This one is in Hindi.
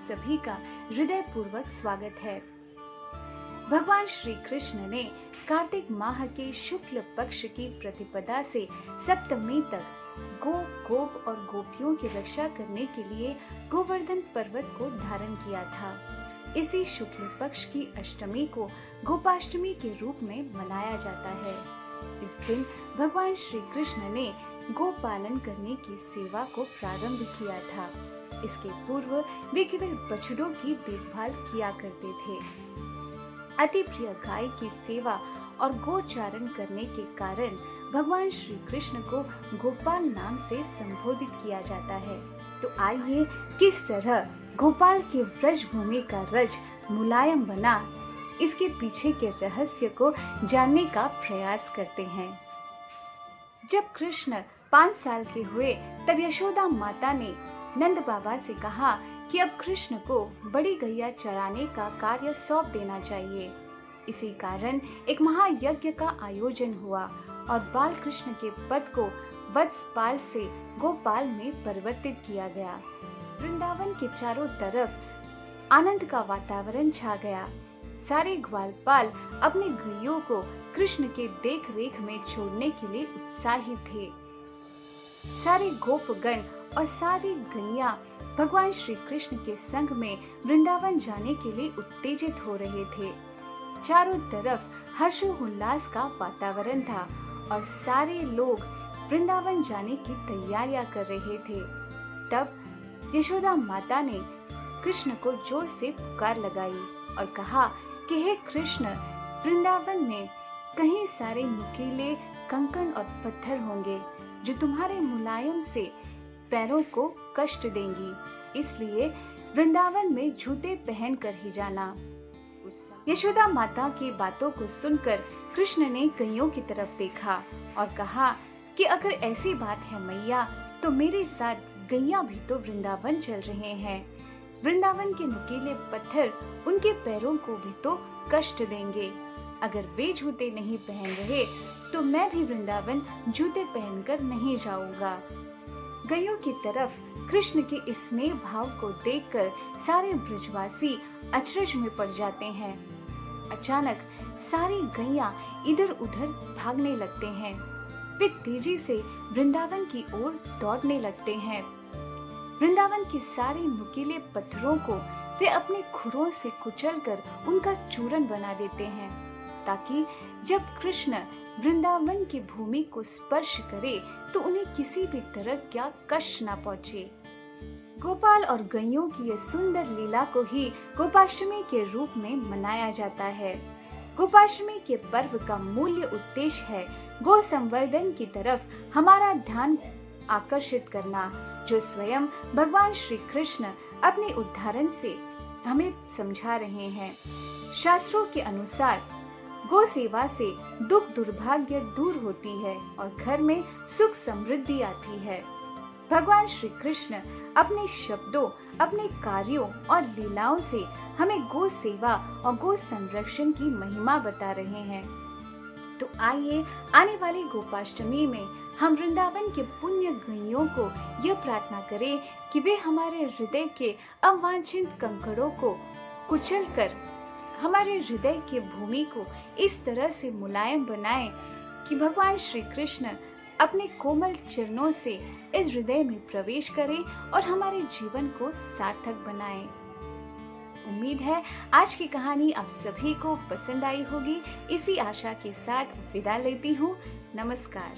सभी का हृदय पूर्वक स्वागत है। भगवान श्री कृष्ण ने कार्तिक माह के शुक्ल पक्ष की प्रतिपदा से सप्तमी तक गोप और गोपियों की रक्षा करने के लिए गोवर्धन पर्वत को धारण किया था। इसी शुक्ल पक्ष की अष्टमी को गोपाष्टमी के रूप में मनाया जाता है। इस दिन भगवान श्री कृष्ण ने गोपालन करने की सेवा को प्रारंभ किया था। इसके पूर्व वे केवल बछड़ों की देखभाल किया करते थे। अति प्रिय गाय की सेवा और गोचारण करने के कारण भगवान श्री कृष्ण को गोपाल नाम से संबोधित किया जाता है। तो आइए किस तरह गोपाल के व्रज भूमि का रज मुलायम बना, इसके पीछे के रहस्य को जानने का प्रयास करते हैं। जब कृष्ण 5 साल के हुए तब यशोदा माता ने नंद बाबा से कहा कि अब कृष्ण को बड़ी गैया चराने का कार्य सौंप देना चाहिए। इसी कारण एक महायज्ञ का आयोजन हुआ और बाल कृष्ण के पद को वत्सपाल से गोपाल में परिवर्तित किया गया। वृंदावन के चारों तरफ आनंद का वातावरण छा गया। सारे ग्वालपाल अपने गैयों को कृष्ण के देख रेख में छोड़ने के लिए उत्साहित थे। सारे गोपगण और सारी गैया भगवान श्री कृष्ण के संग में वृंदावन जाने के लिए उत्तेजित हो रहे थे। चारों तरफ हर्षोल्लास का वातावरण था और सारे लोग वृंदावन जाने की तैयारियां कर रहे थे। तब यशोदा माता ने कृष्ण को जोर से पुकार लगाई और कहा कि हे कृष्ण, वृंदावन में कहीं सारे नुकीले कंकड़ और पत्थर होंगे जो तुम्हारे मुलायम से पैरों को कष्ट देंगी, इसलिए वृंदावन में जूते पहन कर ही जाना। यशोदा माता की बातों को सुनकर कृष्ण ने गैयों की तरफ देखा और कहा कि अगर ऐसी बात है मैया, तो मेरे साथ गैया भी तो वृंदावन चल रहे हैं। वृंदावन के नुकीले पत्थर उनके पैरों को भी तो कष्ट देंगे। अगर वे जूते नहीं पहन रहे तो मैं भी वृंदावन जूते पहनकर नहीं जाऊंगा। गैयों की तरफ कृष्ण के इस स्नेह भाव को देखकर सारे ब्रजवासी अचरज में पड़ जाते हैं। अचानक सारी गैया इधर उधर भागने लगते हैं। वे तेजी से वृंदावन की ओर दौड़ने लगते हैं। वृंदावन के सारे नुकीले पत्थरों को वे अपने खुरों से कुचलकर उनका चूरन बना देते हैं, ताकि जब कृष्ण वृंदावन की भूमि को स्पर्श करे तो उन्हें किसी भी तरह का कष्ट न पहुँचे। गोपाल और गैयों की यह सुंदर लीला को ही गोपाष्टमी के रूप में मनाया जाता है। गोपाष्टमी के पर्व का मूल्य उद्देश्य है गो संवर्धन की तरफ हमारा ध्यान आकर्षित करना, जो स्वयं भगवान श्री कृष्ण अपने उदाहरण से हमें समझा रहे हैं। शास्त्रों के अनुसार गो सेवा से दुख दुर्भाग्य दूर होती है और घर में सुख समृद्धि आती है। भगवान श्री कृष्ण अपने शब्दों, अपने कार्यों और लीलाओं से हमें गो सेवा और गो संरक्षण की महिमा बता रहे हैं। तो आइए आने वाली गोपाष्टमी में हम वृंदावन के पुण्य गैयों को यह प्रार्थना करें कि वे हमारे हृदय के अवांछित कंकड़ों को कुचलकर हमारे हृदय की भूमि को इस तरह से मुलायम बनाएं कि भगवान श्री कृष्ण अपने कोमल चरणों से इस हृदय में प्रवेश करें और हमारे जीवन को सार्थक बनाएं। उम्मीद है आज की कहानी आप सभी को पसंद आई होगी। इसी आशा के साथ विदा लेती हूँ। नमस्कार।